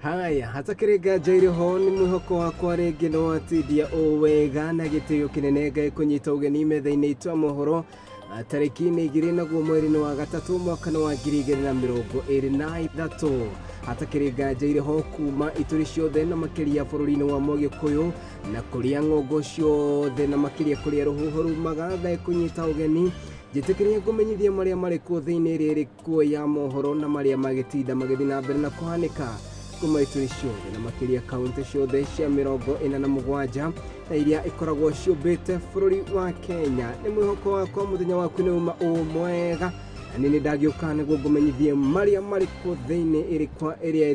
Haya, hata kirega jairiho ni mwihoko wakwa rĩngĩ Nduati dia owega na gĩtĩo kĩnene Ngai kũnyita ũgeni metha-inĩ itũ mohoro tarĩki-inĩ 2 mweri wa gatatũ mwaka wa 2023. Hata kirega jairiho kuma ituri ciothe na makĩria bũrũri-inĩ wa Mũgĩkũyũ na kũrĩa ng'ongo ciothe na makĩria kũrĩa rũhuho rumaga Ngai kũnyita ũgeni. Njĩtĩkĩria ngũmenyithia marĩa marĩ kuo thĩinĩ rĩrĩ kuo ya mohoro na marĩa magĩtinda magĩthiĩ na mbere na kũhanĩka kuma ituri ciothe na makĩria kaunti ciothe cia 47 na iria ikoragwo ciũmbĩte bũrũri wa Kenya. Nĩ mwĩhoko wakwa mũthenya waku nĩ uma mwega na nĩ ndagĩũka nĩguo ngũmenyithie marĩa marĩ kuo thĩinĩ ĩrĩa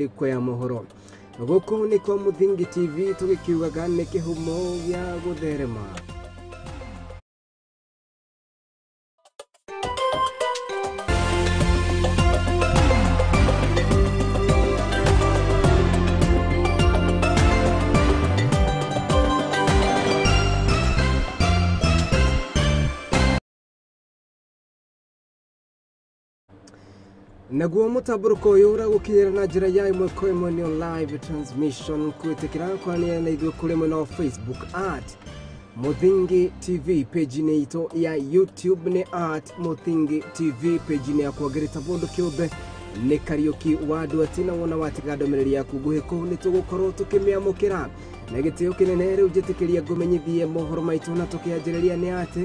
ĩrĩ ya mohoro. Gũkũ nĩ kwa Mũthingi TV tũgĩkiugaga nĩ kĩhumo gĩa gũtherema. Naguo mũtamburuko ũyũ ũragũkinyĩra na njĩra ya ĩmwe kwa ĩmwe nĩ live transmission kwĩtĩkĩra kwanĩrĩra na ithuĩ kũrĩ mwena wa Facebook Mũthingi TV, page-inĩ itũ ya YouTube nĩ Mũthingi TV, page-inĩ ya kuongerera mũndũ kĩũmbe nĩ Kariuki wa Nduati, na wona watiga ndũmĩrĩri yaku nguhĩ kũu nĩ tũgũkorwo tũkĩmĩamũkĩra na gĩtĩo kĩnene. Rĩu njĩtĩkĩria ngũmenyithie mohoro maitũ na tũkĩanjĩrĩria nĩ atĩ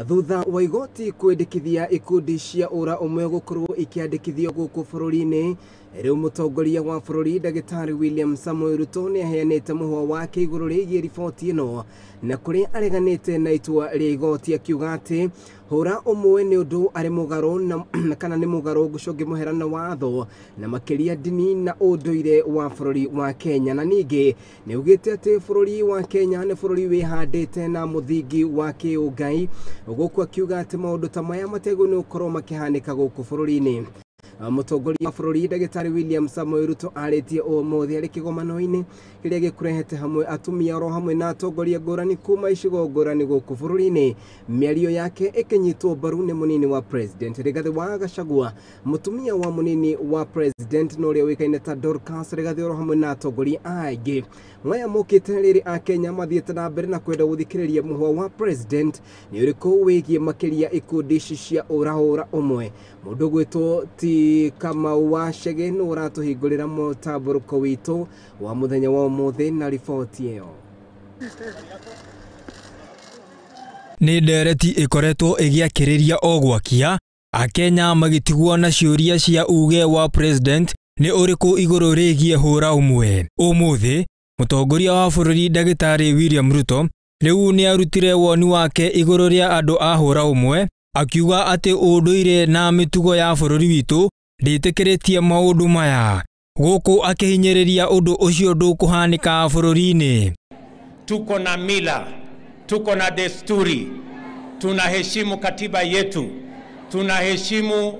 thutha wa igoti kwendekithia ikundi cia ũra ũmwe gũkorwo ikiandĩkithio gũkũ bũrũri-inĩ, rĩu mũtongoria wa bũrũri Ndagĩtarĩ William Samoei Ruto nĩ aheanĩte mũhwa wake igũrũ rĩgiĩ riboti ĩno, na kũrĩa areganĩte na itua rĩa igoti akiuga atĩ hũra ũmwe nĩ ũndũ arĩ mũgarũ kana nĩ mũgarũ gũcũngĩ mũherana watho na makĩria ndini na ũndũire wa bũrũri wa Kenya. Na ningĩ nĩ ugĩte atĩ bũrũri wa Kenya nĩ bũrũri wĩhandĩte na mũthingi wa kĩũngai, gũkũ akiuga atĩ maũndũ ta maya mategũ nĩ gũkorwo makĩhanĩka gũkũ bũrũri-inĩ. Mũtongoria wa bũrũri Ndagĩtarĩ William Samoei Ruto arĩtie ũmũthĩ arĩ kĩgomano-inĩ kĩrĩa gĩkũrehete hamwe atumia oro hamwe na atongoria ngũrani kuma icigo ngũrani gũkũ bũrũri-inĩ. Mĩario yake ĩkĩnyitwo mbaru nĩ mũnini wa president Rigathi wa Gachagua, mũtumia wa mũnini wa president na ũrĩa ũĩkaine ta Dorcas Rigathi oro hamwe na atongoria aingĩ. Maya mokĩte rĩrĩ a Kenya mathiĩte na mbere na kwenda gũthikĩrĩria mũhwa wa president nĩ ũrĩkũ wĩgiĩ makĩria ikundi ici cia ũra ũmwe. Mũndũ gwĩtwo ti Kamau wa Chege nĩ ũratũhingũrĩra mũtamburuko witũ wa mũthenya wa ũmũthĩ na riboti ĩyo. Nĩ ndereti ĩkoretwo ĩgĩakĩrĩria o gwakia, Akenya magĩtigwo na ciũria cia uge wa president nĩ ũrĩkũ igũrũ rĩgiĩ hũra ũmwe. Ũmũthĩ mũtongoria wa bũrũri Ndagĩtarĩ William Ruto rĩu nĩ arutire woni wake igũrũ rĩa andũ a hũra ũmwe, akiuga atĩ ũndũire na mĩtugo ya bũrũri witũ ndĩtĩkĩrĩtie maũndũ maya, gũkũ akĩhinyĩrĩria ũndũ ũcio ndũkũhanĩka bũrũri-inĩ. Tuko na mila, tuko na desturi, tunaheshimu katiba yetu, tunaheshimu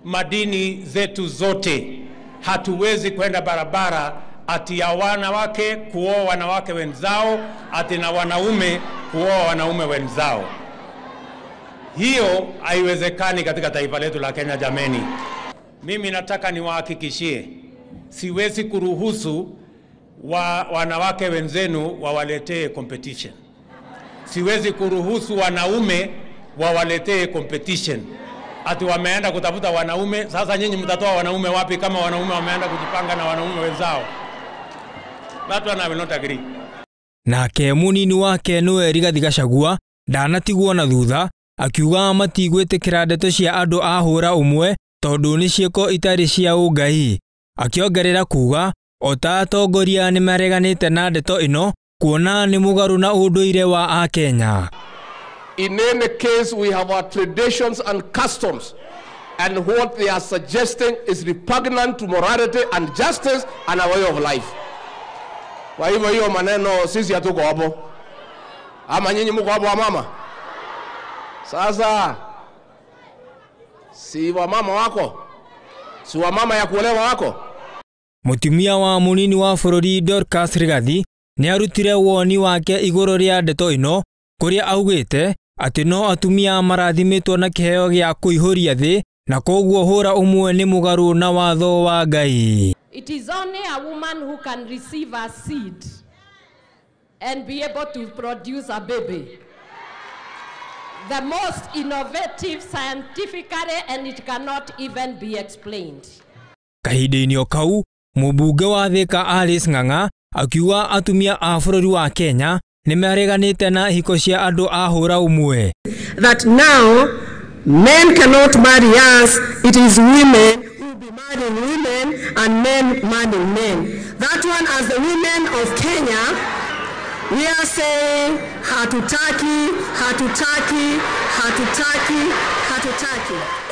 madini zetu zote. Hatuwezi kwenda barabara ati ya wanawake kuoa wanawake wenzao, ati na wanaume kuoa wanaume wenzao. Hiyo haiwezekani katika taifa letu la Kenya jameni. Mimi nataka niwahakikishie, siwezi kuruhusu wanawake wenzenu wawaletee competition. Siwezi kuruhusu wanaume wawaletee competition. Ati wameenda kutafuta wanaume, sasa nyinyi mtatoa wanaume wapi kama wanaume wameenda kujipanga na wanaume wenzao? That one I will not agree. Nake mũnini wake nĩwe Rigathi Gachagua ndanatigwo na thutha, akiuga matigwĩtĩkĩra ndeto cia andũ a hũra ũmwe tondũ nĩ ciĩko itarĩ cia ũngai, akiongerera kuga o ta atongoria nĩ mareganĩte na ndeto ĩno kuona nĩ mũgarũ na ũndũire wa Akenya. In any case, we have our traditions and customs, and what they are suggesting is repugnant to morality and justice and our way of life. Kwa hivyo hiyo maneno sisi hatuko hapo. Ama nyinyi mko hapo mama? Sasa si wa mama wako? Si wa mama ya kuolewa wako? Mũtumia wa mũnini wa bũrũri Dorcas Rigathi nĩ arutire woni wake igũrũ rĩa ndeto ĩno, kũrĩa augĩte atĩ no atumia marathimĩtwo na kĩheo gĩa kũihũria thĩ na koguo hũra ũmwe nĩ mũgarũ na watho wa Ngai. It is only a woman who can receive a seed and be able to produce a baby. The most innovative scientifically, and it cannot even be explained. Kahinda-inĩ o kau, mũmbunge wa Thika Alice Ng'ang'a akiuga atumia a bũrũri wa Kenya nĩ mareganĩte na hiko cia andũ a hũra ũmwe. That now men cannot marry us, it is women who will be marrying women and men marrying men. That one, as the women of Kenya, we are saying hatutaki, hatutaki, hatutaki, hatutaki.